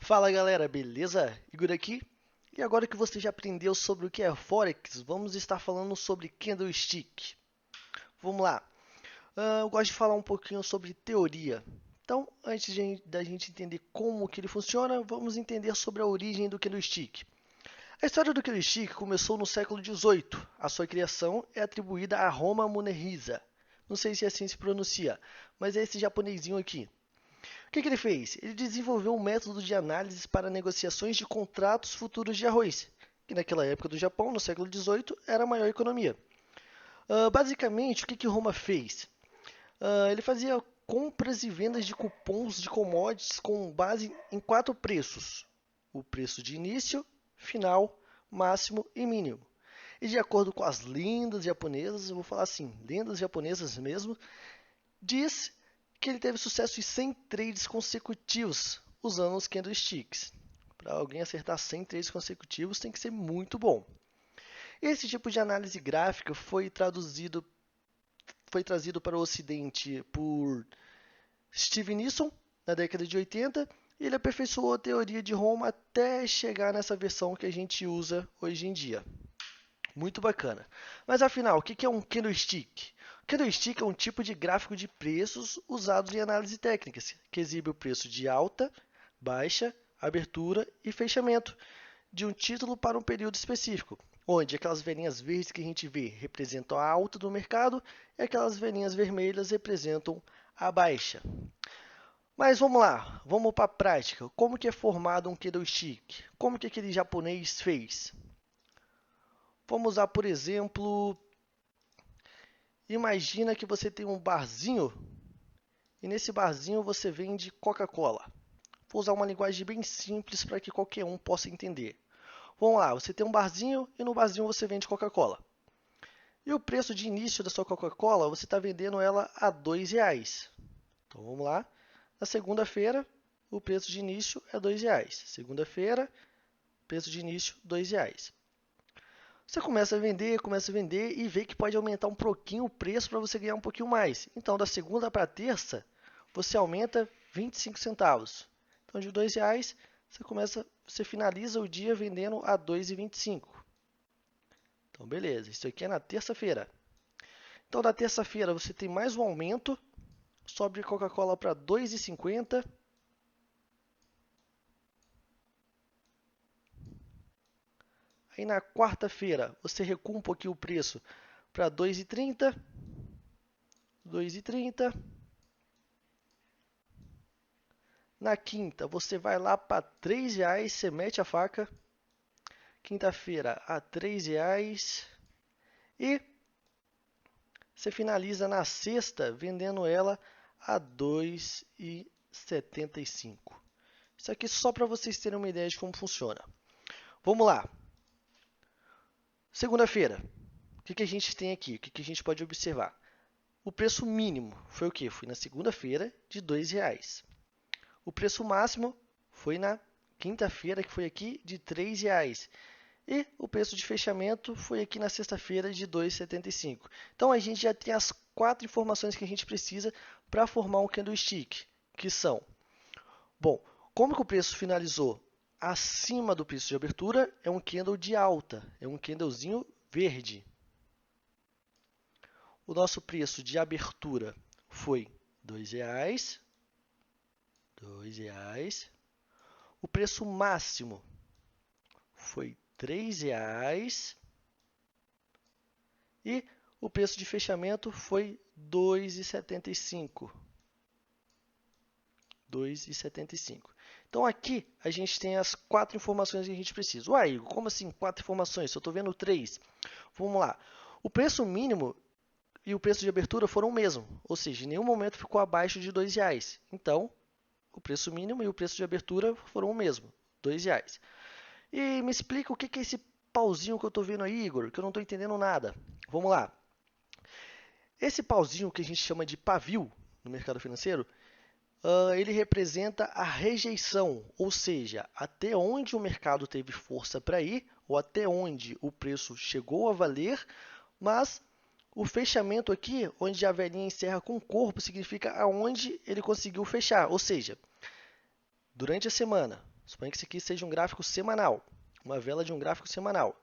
Fala galera, beleza? Igor aqui. E agora que você já aprendeu sobre o que é Forex, vamos estar falando sobre Candlestick. Vamos lá. Eu gosto de falar um pouquinho sobre teoria. Então, da gente entender como que ele funciona, vamos entender sobre a origem do Candlestick. A história do Candlestick começou no século XVIII. A sua criação é atribuída a Roma Munehrisa. Não sei se assim se pronuncia, mas é esse japonesinho aqui. O que ele fez? Ele desenvolveu um método de análise para negociações de contratos futuros de arroz, que naquela época do Japão, no século XVIII, era a maior economia. Basicamente, o que Roma fez? Ele fazia compras e vendas de cupons de commodities com base em 4 preços: o preço de início, final, máximo e mínimo. E de acordo com as lendas japonesas, eu vou falar assim, lendas japonesas mesmo, diz que ele teve sucesso em 100 trades consecutivos usando os candlesticks. Para alguém acertar 100 trades consecutivos tem que ser muito bom. Esse tipo de análise gráfica foi trazido para o Ocidente por Steve Nissen na década de 80 e ele aperfeiçoou a teoria de Roma até chegar nessa versão que a gente usa hoje em dia. Muito bacana. Mas afinal, o que é um candlestick? Candlestick é um tipo de gráfico de preços usados em análise técnicas, que exibe o preço de alta, baixa, abertura e fechamento de um título para um período específico, onde aquelas velhinhas verdes que a gente vê representam a alta do mercado e aquelas velhinhas vermelhas representam a baixa. Mas vamos lá, vamos para a prática. Como que é formado um candlestick? Como que aquele japonês fez? Vamos usar, por exemplo, imagina que você tem um barzinho e nesse barzinho você vende Coca-Cola. Vou usar uma linguagem bem simples para que qualquer um possa entender. Vamos lá, você tem um barzinho e no barzinho você vende Coca-Cola. E o preço de início da sua Coca-Cola, você está vendendo ela a R$2. Então vamos lá. Na segunda-feira, o preço de início é R$2. Segunda-feira, preço de início R$2. Você começa a vender e vê que pode aumentar um pouquinho o preço para você ganhar um pouquinho mais. Então, da segunda para a terça, você aumenta 25 centavos. Então, de R$2, você finaliza o dia vendendo a R$2,25. Então, beleza. Isso aqui é na terça-feira. Então, da terça-feira, você tem mais um aumento. Sobe de Coca-Cola para R$2,50. Aí na quarta-feira, você recua um pouquinho o preço para R$2,30. R$2,30. Na quinta, você vai lá para R$3, você mete a faca. Quinta-feira a R$3. E você finaliza na sexta vendendo ela a R$2,75. Isso aqui só para vocês terem uma ideia de como funciona. Vamos lá. Segunda-feira, o que a gente tem aqui? O que a gente pode observar? O preço mínimo foi o quê? Foi na segunda-feira de R$2. O preço máximo foi na quinta-feira, que foi aqui, de R$3. E o preço de fechamento foi aqui na sexta-feira de R$2,75. Então, a gente já tem as 4 informações que a gente precisa para formar um candlestick, que são, bom, como que o preço finalizou acima do preço de abertura, é um candle de alta, é um candlezinho verde. O nosso preço de abertura foi R$2. R$2. O preço máximo foi R$3. E o preço de fechamento foi R$2,75. R$2,75. Então aqui a gente tem as 4 informações que a gente precisa. Uai, Igor, como assim 4 informações? Se eu estou vendo 3. Vamos lá. O preço mínimo e o preço de abertura foram o mesmo, ou seja, em nenhum momento ficou abaixo de R$2. Então, o preço mínimo e o preço de abertura foram o mesmo, R$2. E me explica o que é esse pauzinho que eu estou vendo aí, Igor, que eu não estou entendendo nada. Vamos lá. Esse pauzinho que a gente chama de pavio no mercado financeiro, ele representa a rejeição, ou seja, até onde o mercado teve força para ir, ou até onde o preço chegou a valer, mas o fechamento aqui, onde a velhinha encerra com o corpo, significa aonde ele conseguiu fechar, ou seja, durante a semana, Suponha que isso aqui seja um gráfico semanal, uma vela de um gráfico semanal.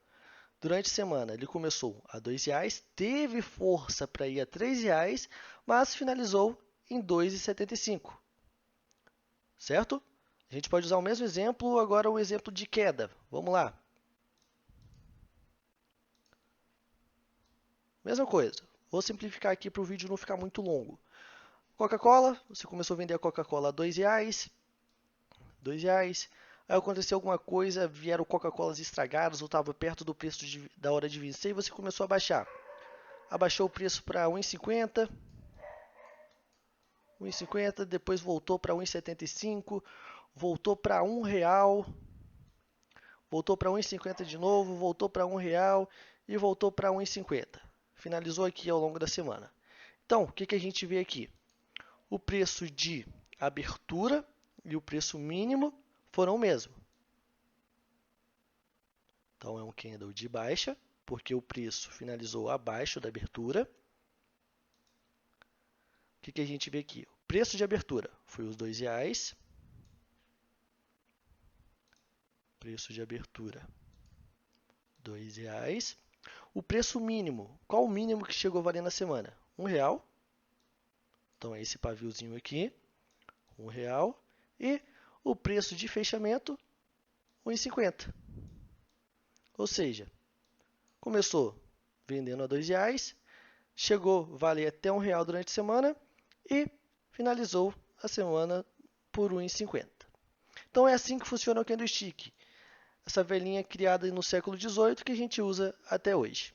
Durante a semana ele começou a R$2, teve força para ir a R$3, mas finalizou em R$ 2,75, certo? A gente pode usar o mesmo exemplo, agora o exemplo de queda. Vamos lá. Mesma coisa. Vou simplificar aqui para o vídeo não ficar muito longo. Coca-Cola, você começou a vender a Coca-Cola a R$2, R$2. Aí aconteceu alguma coisa, vieram Coca-Colas estragadas ou estava perto do preço da hora de vencer e você começou a baixar. Abaixou o preço para 1,50, 1,50, depois voltou para 1,75, voltou para R$1, voltou para 1,50 de novo, voltou para R$1 e voltou para 1,50. Finalizou aqui ao longo da semana. Então, o que a gente vê aqui? O preço de abertura e o preço mínimo foram o mesmo. Então, é um candle de baixa, porque o preço finalizou abaixo da abertura. O que a gente vê aqui? O preço de abertura foi os R$2. Preço de abertura, R$2. O preço mínimo, qual o mínimo que chegou a valer na semana? R$1. Então, é esse paviozinho aqui, R$1. E o preço de fechamento, R$1,50. Ou seja, começou vendendo a R$2, chegou a valer até R$1 durante a semana e finalizou a semana por R$1,50. Então, é assim que funciona o candlestick. Essa velhinha criada no século XVIII que a gente usa até hoje.